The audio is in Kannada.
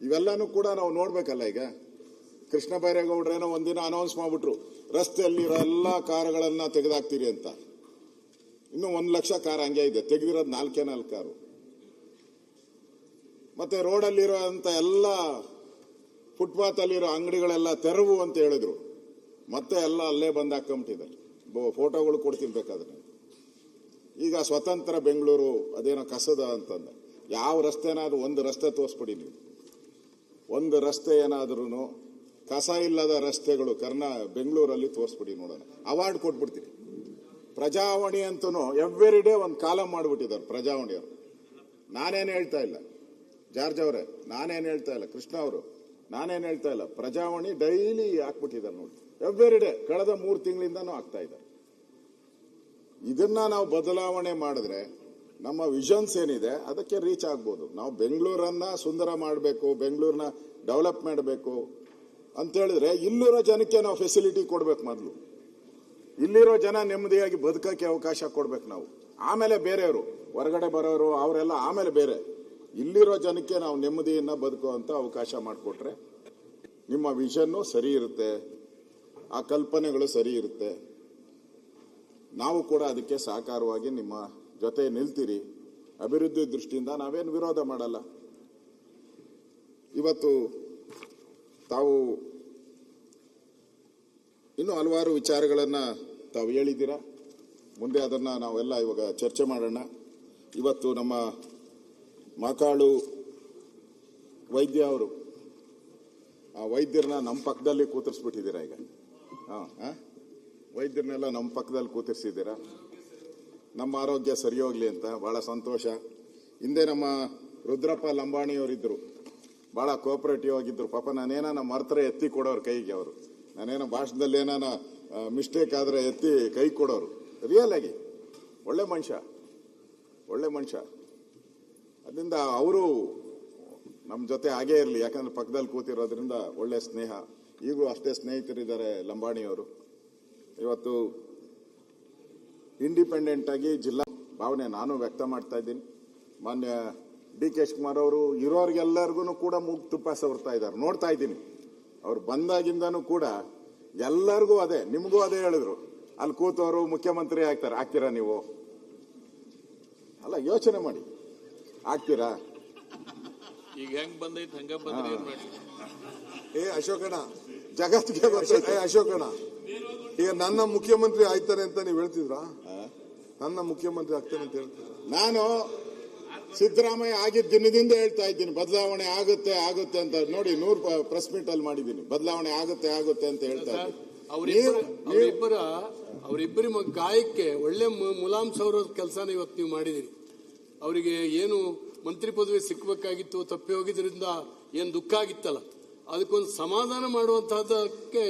ಇವೆಲ್ಲಾನು ಕೂಡ ನಾವು ನೋಡ್ಬೇಕಲ್ಲ. ಈಗ ಕೃಷ್ಣ ಬೈರೇಗೌಡ್ರೇನೋ ಒಂದಿನ ಅನೌನ್ಸ್ ಮಾಡ್ಬಿಟ್ರು, ರಸ್ತೆಯಲ್ಲಿರೋ ಎಲ್ಲಾ ಕಾರುಗಳನ್ನ ತೆಗೆದಾಕ್ತೀರಿ ಅಂತ. ಇನ್ನು 1 ಲಕ್ಷ ಕಾರ್ ಹಂಗೆ ಇದೆ, ತೆಗೆದಿರೋದು 4 ಕಾರು. ಮತ್ತೆ ರೋಡಲ್ಲಿರೋ ಅಂತ ಎಲ್ಲ ಫುಟ್ಪಾತ್ ಅಲ್ಲಿರೋ ಅಂಗಡಿಗಳೆಲ್ಲ ತೆರವು ಅಂತ ಹೇಳಿದ್ರು. ಮತ್ತೆ ಎಲ್ಲ ಅಲ್ಲೇ ಬಂದು ಹಾಕೊಂಬಿಟ್ಟಿದ್ದಾರೆ. ಫೋಟೋಗಳು ಕೊಡ್ತೀನಿ ಬೇಕಾದ್ರೆ. ಈಗ ಸ್ವತಂತ್ರ ಬೆಂಗಳೂರು ಅದೇನೋ ಕಸದ ಅಂತಂದ. ಯಾವ ರಸ್ತೆನಾದ್ರೂ ಒಂದು ರಸ್ತೆ ತೋರಿಸ್ಬಿಡಿ ನೀವು. ಒಂದು ರಸ್ತೆ ಏನಾದ್ರೂ ಕಸ ಇಲ್ಲದ ರಸ್ತೆಗಳು ಬೆಂಗಳೂರಲ್ಲಿ ತೋರಿಸ್ಬಿಡಿ ನೋಡೋಣ. ಅವಾರ್ಡ್ ಕೊಟ್ಬಿಡ್ತೀನಿ. ಪ್ರಜಾವಾಣಿ ಅಂತೂ ಎವ್ರಿ ಡೇ ಒಂದು ಕಾಲಮ್ ಮಾಡಿಬಿಟ್ಟಿದ್ದಾರೆ ಪ್ರಜಾವಾಣಿಯವರು. ನಾನೇನು ಹೇಳ್ತಾ ಇಲ್ಲ ಜಾರ್ಜ್ ಅವರೇ, ನಾನೇನು ಹೇಳ್ತಾ ಇಲ್ಲ ಕೃಷ್ಣ ಅವರು, ನಾನೇನು ಹೇಳ್ತಾ ಇಲ್ಲ. ಪ್ರಜಾವಾಣಿ ಡೈಲಿ ಹಾಕ್ಬಿಟ್ಟಿದ್ದಾರೆ ನೋಡಿ, ಎವ್ರಿ ಡೇ. ಕಳೆದ 3 ತಿಂಗಳಿಂದನೂ ಆಗ್ತಾ ಇದ್ದಾರೆ. ಇದನ್ನ ನಾವು ಬದಲಾವಣೆ ಮಾಡಿದ್ರೆ ನಮ್ಮ ವಿಷನ್ಸ್ ಏನಿದೆ ಅದಕ್ಕೆ ರೀಚ್ ಆಗ್ಬೋದು. ನಾವು ಬೆಂಗಳೂರನ್ನ ಸುಂದರ ಮಾಡಬೇಕು, ಬೆಂಗಳೂರನ್ನ ಡೆವಲಪ್ ಮಾಡಬೇಕು ಅಂತ ಹೇಳಿದ್ರೆ ಇಲ್ಲಿರೋ ಜನಕ್ಕೆ ನಾವು ಫೆಸಿಲಿಟಿ ಕೊಡ್ಬೇಕು. ಮೊದಲು ಇಲ್ಲಿರೋ ಜನ ನೆಮ್ಮದಿಯಾಗಿ ಬದುಕಕ್ಕೆ ಅವಕಾಶ ಕೊಡ್ಬೇಕು ನಾವು. ಆಮೇಲೆ ಬೇರೆಯವರು ಹೊರಗಡೆ ಬರೋರು ಅವರೆಲ್ಲ ಆಮೇಲೆ ಬೇರೆ. ಇಲ್ಲಿರೋ ಜನಕ್ಕೆ ನಾವು ನೆಮ್ಮದಿಯನ್ನ ಬದುಕುವಂತ ಅವಕಾಶ ಮಾಡಿಕೊಟ್ರೆ ನಿಮ್ಮ ವಿಷನ್ನು ಸರಿ ಇರುತ್ತೆ, ಆ ಕಲ್ಪನೆಗಳು ಸರಿ ಇರುತ್ತೆ. ನಾವು ಕೂಡ ಅದಕ್ಕೆ ಸಹಕಾರವಾಗಿ ನಿಮ್ಮ ಜೊತೆ ನಿಲ್ತೀರಿ. ಅಭಿವೃದ್ಧಿ ದೃಷ್ಟಿಯಿಂದ ನಾವೇನು ವಿರೋಧ ಮಾಡಲ್ಲ. ಇವತ್ತು ತಾವು ಇನ್ನೂ ಹಲವಾರು ವಿಚಾರಗಳನ್ನ ತಾವು ಹೇಳಿದ್ದೀರಾ. ಮುಂದೆ ಅದನ್ನ ನಾವೆಲ್ಲ ಇವಾಗ ಚರ್ಚೆ ಮಾಡೋಣ. ಇವತ್ತು ನಮ್ಮ ಮಾಕಾಳು ವೈದ್ಯ ಅವರು, ಆ ವೈದ್ಯರನ್ನ ನಮ್ಮ ಪಕ್ಕದಲ್ಲಿ ಕೂತಿರ್ಸ್ಬಿಟ್ಟಿದ್ದೀರಾ. ಈಗ ವೈದ್ಯರನ್ನೆಲ್ಲ ನಮ್ಮ ಪಕ್ಕದಲ್ಲಿ ಕೂತಿರ್ಸಿದ್ದೀರಾ. ನಮ್ಮ ಆರೋಗ್ಯ ಸರಿ ಹೋಗ್ಲಿ ಅಂತ ಬಹಳ ಸಂತೋಷ. ಹಿಂದೆ ನಮ್ಮ ರುದ್ರಪ್ಪ ಲಂಬಾಣಿಯವರಿದ್ರು, ಬಹಳ ಕೋಆಪರೇಟಿವ್ ಆಗಿದ್ರು. ಪಾಪ ನಾನೇನ ಮರ್ತರೆ ಎತ್ತಿ ಕೊಡೋರು ಕೈಗೆ. ಅವರು ನಾನೇನೋ ಭಾಷಣದಲ್ಲಿ ಏನಾನ ಮಿಸ್ಟೇಕ್ ಆದ್ರೆ ಎತ್ತಿ ಕೈ ಕೊಡೋರು. ರಿಯಲ್ ಆಗಿ ಒಳ್ಳೆ ಮನುಷ್ಯ, ಒಳ್ಳೆ ಮನುಷ್ಯ. ಅದರಿಂದ ಅವರು ನಮ್ಮ ಜೊತೆ ಹಾಗೇ ಇರಲಿ, ಯಾಕಂದ್ರೆ ಪಕ್ಕದಲ್ಲಿ ಕೂತಿರೋದ್ರಿಂದ ಒಳ್ಳೆ ಸ್ನೇಹ. ಈಗಲೂ ಅಷ್ಟೇ ಸ್ನೇಹಿತರಿದ್ದಾರೆ ಲಂಬಾಣಿಯವರು. ಇವತ್ತು ಇಂಡಿಪೆಂಡೆಂಟ್ ಆಗಿ ಜಿಲ್ಲಾ ಭಾವನೆ ನಾನು ವ್ಯಕ್ತ ಮಾಡ್ತಾ ಇದ್ದೀನಿ. ಮಾನ್ಯ ಡಿ ಕೆ ಶಿವಕುಮಾರ್ ಅವರು ಇರೋರಿಗೆಲ್ಲರಿಗೂ ಕೂಡ ಮೂಗು ತುಪ್ಪ ಸವರ್ತಾ ಇದ್ದಾರೆ, ನೋಡ್ತಾ ಇದ್ದೀನಿ. ಅವ್ರು ಬಂದಾಗಿಂದನೂ ಕೂಡ ಎಲ್ಲರಿಗೂ ಅದೇ, ನಿಮಗೂ ಅದೇ ಹೇಳಿದ್ರು. ಅಲ್ಲಿ ಕೂತವರು ಮುಖ್ಯಮಂತ್ರಿ ಆಗ್ತೀರಾ ನೀವು? ಅಲ್ಲ, ಯೋಚನೆ ಮಾಡಿ, ಆಗ್ತೀರಾ? ಈಗ ಹೆಂಗ್ ಬಂದೈತೆ ಹಂಗ ಬಂದ್ರೆ ಅಶೋಕಣ್ಣ, ಜಗತ್ತಿಗೆ ಗೊತ್ತೈತೆ. ಅಶೋಕಣ್ಣ, ಈಗ ನನ್ನ ಮುಖ್ಯಮಂತ್ರಿ ಆಯ್ತಾನೆ ಅಂತ ನೀವು ಹೇಳ್ತಿದ್ರಾ? ನನ್ನ ಮುಖ್ಯಮಂತ್ರಿ ಆಗ್ತಾನೆ ಅಂತ ಹೇಳ್ತಿದ್ರ? ನಾನು ಸಿದ್ದರಾಮಯ್ಯ ಆಗಿದ್ದ ದಿನದಿಂದ ಹೇಳ್ತಾ ಇದ್ದೀನಿ ಬದಲಾವಣೆ ಆಗುತ್ತೆ ಆಗುತ್ತೆ ಅಂತ. ನೋಡಿ, 100 ಪ್ರೆಸ್ ಮೀಟ್ ಅಲ್ಲಿ ಮಾಡಿದ್ದೀನಿ, ಬದಲಾವಣೆ ಆಗುತ್ತೆ ಆಗುತ್ತೆ ಅಂತ ಹೇಳ್ತಾ ಇದ್ದೀನಿ. ಅವರಿಬ್ಬರ ಗಾಯಕ್ಕೆ ಒಳ್ಳೆ ಮುಲಾಮ್ ಸೌರ ಕೆಲಸನ ಇವತ್ತು ನೀವು ಮಾಡಿದಿರಿ. ಅವರಿಗೆ ಏನು ಮಂತ್ರಿ ಪದವಿ ಸಿಕ್ಕಬೇಕಾಗಿತ್ತು, ತಪ್ಪಿ ಹೋಗಿದ್ರಿಂದ ಏನು ದುಃಖ ಆಗಿತ್ತಲ್ಲ, ಅದಕ್ಕೊಂದು ಸಮಾಧಾನ ಮಾಡುವಂತಹದಕ್ಕೆ